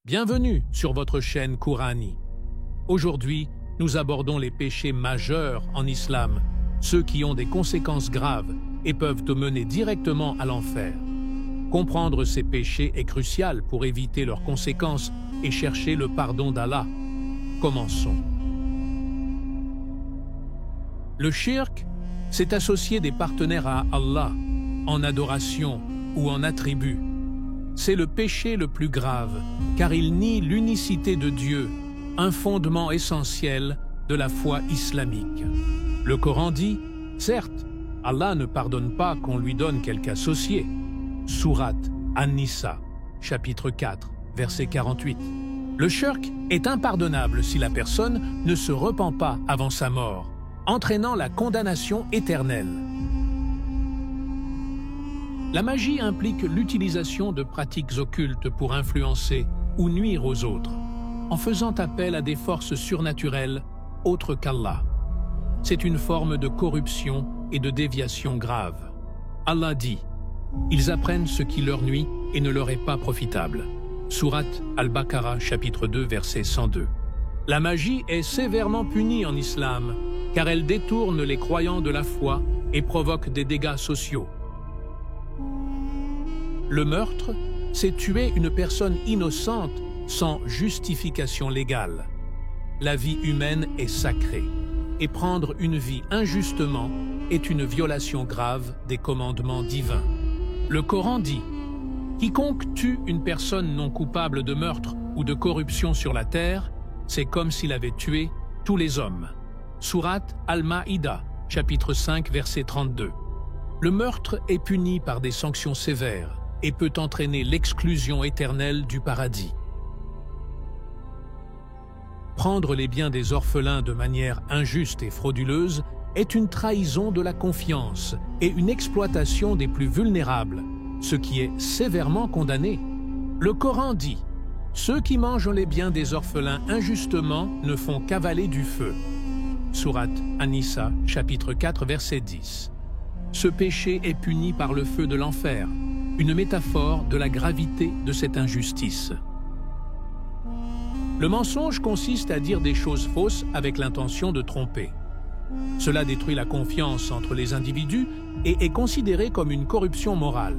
Bienvenue sur votre chaîne Courani. Aujourd'hui, nous abordons les péchés majeurs en islam, ceux qui ont des conséquences graves et peuvent te mener directement à l'enfer. Comprendre ces péchés est crucial pour éviter leurs conséquences et chercher le pardon d'Allah. Commençons. Le shirk, c'est associer des partenaires à Allah, en adoration ou en attribut. C'est le péché le plus grave, car il nie l'unicité de Dieu, un fondement essentiel de la foi islamique. Le Coran dit, certes, Allah ne pardonne pas qu'on lui donne quelque associé. Sourate An-Nisa, chapitre 4, verset 48. Le shirk est impardonnable si la personne ne se repent pas avant sa mort, entraînant la condamnation éternelle. La magie implique l'utilisation de pratiques occultes pour influencer ou nuire aux autres, en faisant appel à des forces surnaturelles autres qu'Allah. C'est une forme de corruption et de déviation grave. Allah dit, « Ils apprennent ce qui leur nuit et ne leur est pas profitable. » Sourate Al-Baqarah, chapitre 2, verset 102. La magie est sévèrement punie en islam, car elle détourne les croyants de la foi et provoque des dégâts sociaux. Le meurtre, c'est tuer une personne innocente sans justification légale. La vie humaine est sacrée, et prendre une vie injustement est une violation grave des commandements divins. Le Coran dit « Quiconque tue une personne non coupable de meurtre ou de corruption sur la terre, c'est comme s'il avait tué tous les hommes. » Sourate Al-Maïda, chapitre 5, verset 32. Le meurtre est puni par des sanctions sévères et peut entraîner l'exclusion éternelle du paradis. Prendre les biens des orphelins de manière injuste et frauduleuse est une trahison de la confiance et une exploitation des plus vulnérables, ce qui est sévèrement condamné. Le Coran dit « Ceux qui mangent les biens des orphelins injustement ne font qu'avaler du feu. » Sourate An-Nisa, chapitre 4, verset 10. Ce péché est puni par le feu de l'enfer, une métaphore de la gravité de cette injustice. Le mensonge consiste à dire des choses fausses avec l'intention de tromper. Cela détruit la confiance entre les individus et est considéré comme une corruption morale.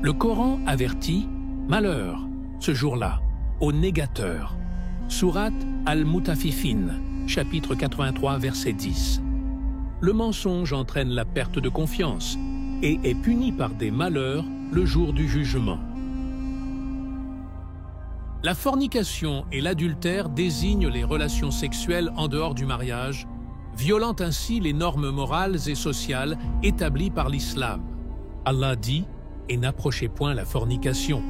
Le Coran avertit « Malheur, ce jour-là, aux négateurs » Sourate Al-Mutafifin, chapitre 83, verset 10. Le mensonge entraîne la perte de confiance et est puni par des malheurs le jour du jugement. La fornication et l'adultère désignent les relations sexuelles en dehors du mariage, violant ainsi les normes morales et sociales établies par l'islam. Allah dit « Et n'approchez point la fornication.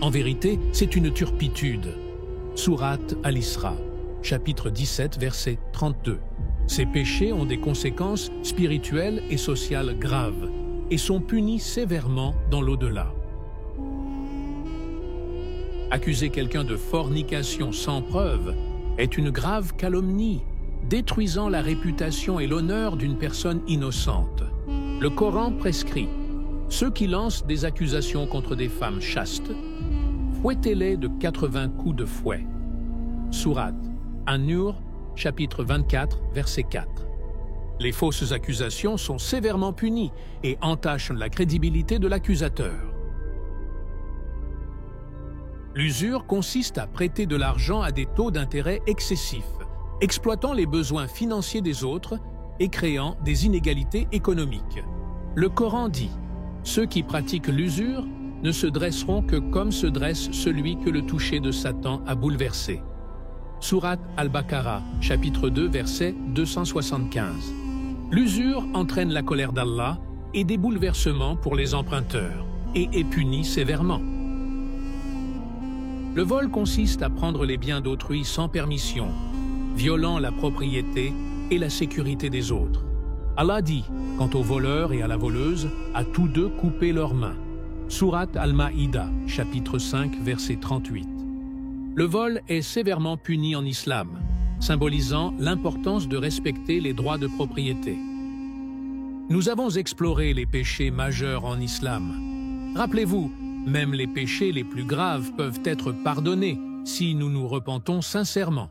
En vérité, c'est une turpitude. » Sourate Al-Isra, chapitre 17, verset 32. Ces péchés ont des conséquences spirituelles et sociales graves et sont punis sévèrement dans l'au-delà. Accuser quelqu'un de fornication sans preuve est une grave calomnie, détruisant la réputation et l'honneur d'une personne innocente. Le Coran prescrit « Ceux qui lancent des accusations contre des femmes chastes, fouettez-les de 80 coups de fouet. » Sourate An-Nur, chapitre 24, verset 4. Les fausses accusations sont sévèrement punies et entachent la crédibilité de l'accusateur. L'usure consiste à prêter de l'argent à des taux d'intérêt excessifs, exploitant les besoins financiers des autres et créant des inégalités économiques. Le Coran dit « Ceux qui pratiquent l'usure ne se dresseront que comme se dresse celui que le toucher de Satan a bouleversé. » Sourate Al-Baqarah, chapitre 2, verset 275. L'usure entraîne la colère d'Allah et des bouleversements pour les emprunteurs et est punie sévèrement. Le vol consiste à prendre les biens d'autrui sans permission, violant la propriété et la sécurité des autres. Allah dit, quant au voleur et à la voleuse, à tous deux couper leurs mains. Sourate Al-Maïda, chapitre 5, verset 38. Le vol est sévèrement puni en islam, symbolisant l'importance de respecter les droits de propriété. Nous avons exploré les péchés majeurs en islam. Rappelez-vous, même les péchés les plus graves peuvent être pardonnés si nous nous repentons sincèrement.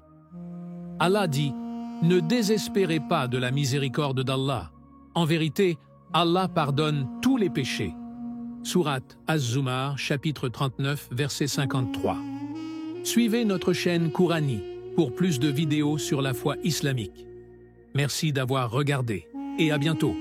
Allah dit « Ne désespérez pas de la miséricorde d'Allah. En vérité, Allah pardonne tous les péchés. » Sourate Az-Zumar, chapitre 39, verset 53. Suivez notre chaîne Courani pour plus de vidéos sur la foi islamique. Merci d'avoir regardé et à bientôt.